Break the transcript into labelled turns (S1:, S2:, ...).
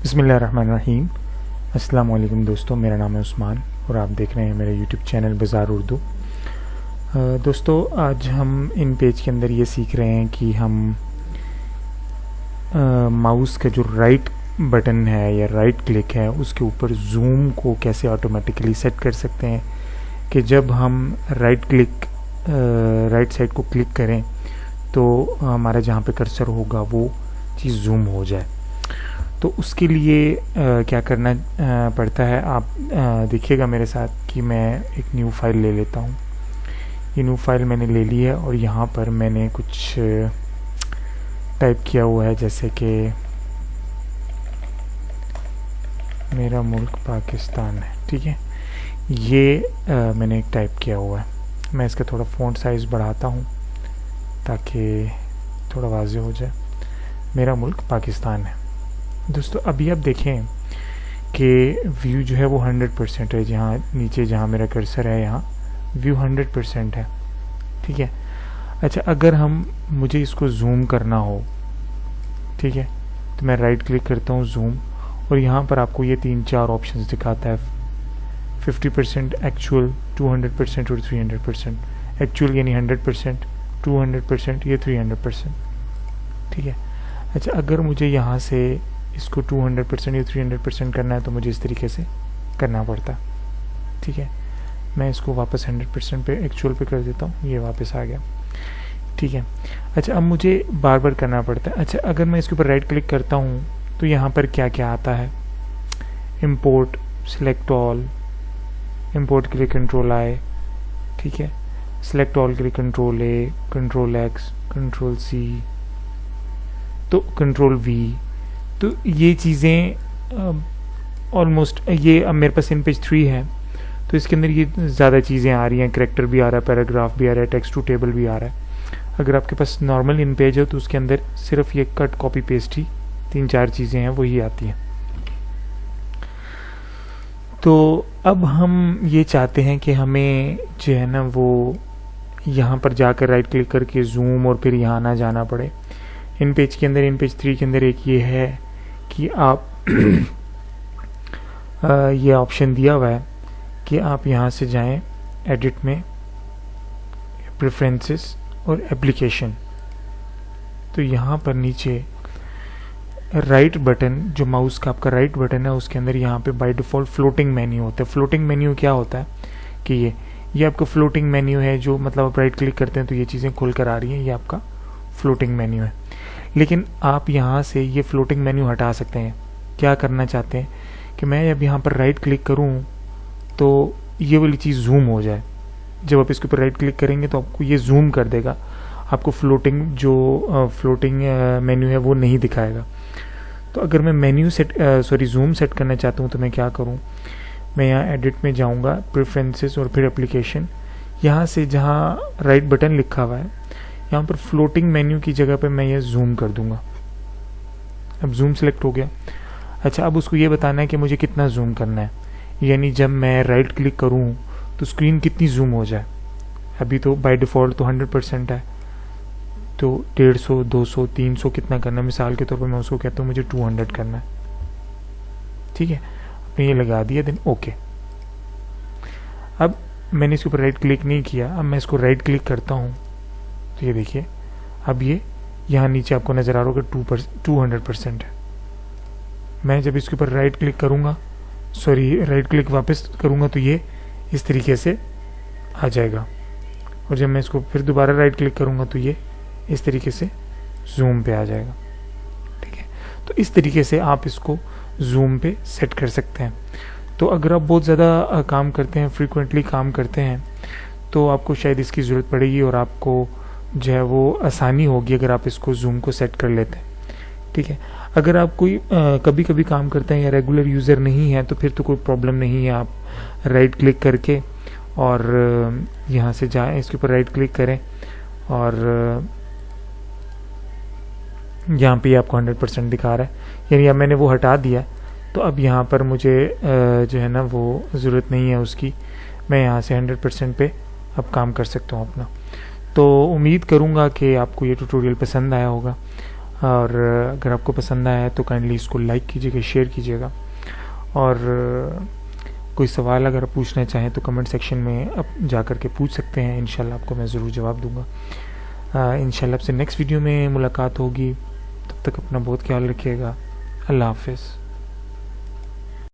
S1: बिस्मिल्लाहिर्रहमानिर्रहीम। अस्सलाम वालेकुम दोस्तों, मेरा नाम है उस्मान और आप देख रहे हैं मेरे यूट्यूब चैनल बाज़ार उर्दू। दोस्तों, आज हम इन पेज के अंदर ये सीख रहे हैं कि हम माउस का जो राइट बटन है या राइट क्लिक है उसके ऊपर जूम को कैसे ऑटोमेटिकली सेट कर सकते हैं कि जब हम राइट साइड को क्लिक करें तो हमारा जहाँ पे कर्सर होगा वो चीज़ जूम हो जाए। तो उसके लिए क्या करना पड़ता है, आप देखिएगा मेरे साथ कि मैं एक न्यू फाइल ले लेता हूँ। ये न्यू फाइल मैंने ले ली है और यहाँ पर मैंने कुछ टाइप किया हुआ है, जैसे कि मेरा मुल्क पाकिस्तान है। ठीक है, ये मैंने एक टाइप किया हुआ है। मैं इसका थोड़ा फ़ॉन्ट साइज़ बढ़ाता हूँ ताकि थोड़ा वाज़ेह हो जाए। मेरा मुल्क पाकिस्तान है। दोस्तों, अभी आप देखें कि व्यू जो है वो 100% है। जहाँ नीचे जहाँ मेरा कर्सर है यहाँ व्यू 100% है। ठीक है। अच्छा, अगर मुझे इसको जूम करना हो, ठीक है, तो मैं राइट क्लिक करता हूँ जूम, और यहाँ पर आपको ये 3-4 ऑप्शंस दिखाता है। 50%, एक्चुअल, 200% और 300%। एक्चुअल यानी 100%, 200%, ये 300%। ठीक है। अच्छा, अगर मुझे यहाँ से इसको 200% या 300% करना है तो मुझे इस तरीके से करना पड़ता। ठीक है, मैं इसको वापस 100% पे एक्चुअल पे कर देता हूँ, ये वापस आ गया। ठीक है। अच्छा, अब मुझे बार बार करना पड़ता है। अच्छा, अगर मैं इसके ऊपर राइट क्लिक करता हूँ तो यहाँ पर क्या क्या आता है? इंपोर्ट, सिलेक्ट ऑल, इंपोर्ट के लिए कंट्रोल I, ठीक है, सिलेक्ट ऑल के लिए control A, control X, control C, तो कंट्रोल V। तो ये चीज़ें ऑलमोस्ट, ये अब मेरे पास इन पेज 3 है तो इसके अंदर ये ज़्यादा चीज़ें आ रही हैं। करैक्टर भी आ रहा है, पैराग्राफ भी आ रहा है, टेक्स्ट टू टेबल भी आ रहा है। अगर आपके पास नॉर्मल इन पेज हो तो उसके अंदर सिर्फ ये कट कॉपी पेस्ट ही 3-4 चीज़ें हैं वही आती हैं। तो अब हम ये चाहते हैं कि हमें जो है ना वो यहाँ पर जाकर राइट क्लिक करके जूम और फिर यहाँ ना जाना पड़े। इन पेज के अंदर, इन पेज 3 के अंदर एक ये है कि आप ये ऑप्शन दिया हुआ है कि आप यहाँ से जाएं एडिट में, प्रेफरेंसेस और एप्लीकेशन। तो यहाँ पर नीचे राइट बटन, जो माउस का आपका राइट बटन है उसके अंदर यहाँ पे बाय डिफ़ॉल्ट फ्लोटिंग मेन्यू होता है। फ्लोटिंग मेन्यू क्या होता है कि ये आपका फ्लोटिंग मेन्यू है, जो मतलब आप राइट क्लिक करते हैं तो ये चीज़ें खुल कर आ रही हैं, ये आपका फ्लोटिंग मेन्यू है। लेकिन आप यहाँ से ये फ्लोटिंग मेन्यू हटा सकते हैं। क्या करना चाहते हैं कि मैं अब यहाँ पर राइट क्लिक करूँ तो ये वाली चीज़ जूम हो जाए। जब आप इसके ऊपर राइट क्लिक करेंगे तो आपको ये जूम कर देगा, आपको फ्लोटिंग मेन्यू है वो नहीं दिखाएगा। तो अगर मैं जूम सेट करना चाहता हूँ तो मैं क्या करूँ, मैं यहाँ एडिट में जाऊँगा, प्रेफरेंसेस और फिर एप्लीकेशन। यहाँ से जहाँ राइट बटन लिखा हुआ है यहाँ पर फ्लोटिंग मेन्यू की जगह पे मैं ये जूम कर दूंगा। अब जूम सेलेक्ट हो गया। अच्छा, अब उसको ये बताना है कि मुझे कितना जूम करना है, यानी जब मैं राइट क्लिक करूँ तो स्क्रीन कितनी जूम हो जाए। अभी तो बाय डिफ़ॉल्ट तो 100% है, तो 150, 200, 300 कितना करना है। मिसाल के तौर पर मैं उसको कहता हूँ मुझे 200 करना है। ठीक है, आपने ये लगा दिया, देन ओके। अब मैंने इसके ऊपर राइट क्लिक नहीं किया, अब मैं इसको राइट क्लिक करता हूँ तो ये देखिए अब ये यहाँ नीचे आपको नज़र आ रहा होगा 200% है। मैं जब इसके ऊपर राइट क्लिक वापस करूँगा तो ये इस तरीके से आ जाएगा, और जब मैं इसको फिर दोबारा राइट क्लिक करूँगा तो ये इस तरीके से जूम पे आ जाएगा। ठीक है, तो इस तरीके से आप इसको जूम पे सेट कर सकते हैं। तो अगर आप बहुत ज़्यादा काम करते हैं, फ्रीक्वेंटली काम करते हैं, तो आपको शायद इसकी ज़रूरत पड़ेगी और आपको जो है वो आसानी होगी अगर आप इसको जूम को सेट कर लेते हैं। ठीक है, अगर आप कोई कभी कभी काम करते हैं या रेगुलर यूज़र नहीं है तो फिर तो कोई प्रॉब्लम नहीं है। आप राइट क्लिक करके और यहाँ से जाएं, इसके ऊपर राइट क्लिक करें और यहाँ पे आपको 100% दिखा रहा है, यानी अब मैंने वो हटा दिया। तो अब यहाँ पर मुझे जो है ना वो ज़रूरत नहीं है उसकी, मैं यहाँ से 100% पे अब काम कर सकता हूँ अपना। तो उम्मीद करूँगा कि आपको ये ट्यूटोरियल पसंद आया होगा। और अगर आपको पसंद आया है तो काइंडली इसको लाइक कीजिएगा, शेयर कीजिएगा। और कोई सवाल अगर पूछना चाहें तो कमेंट सेक्शन में आप जा कर के पूछ सकते हैं, इंशाल्लाह आपको मैं ज़रूर जवाब दूंगा। इंशाल्लाह आपसे नेक्स्ट वीडियो में मुलाकात होगी, तब तक अपना बहुत ख्याल रखिएगा। अल्लाह हाफ़िज़।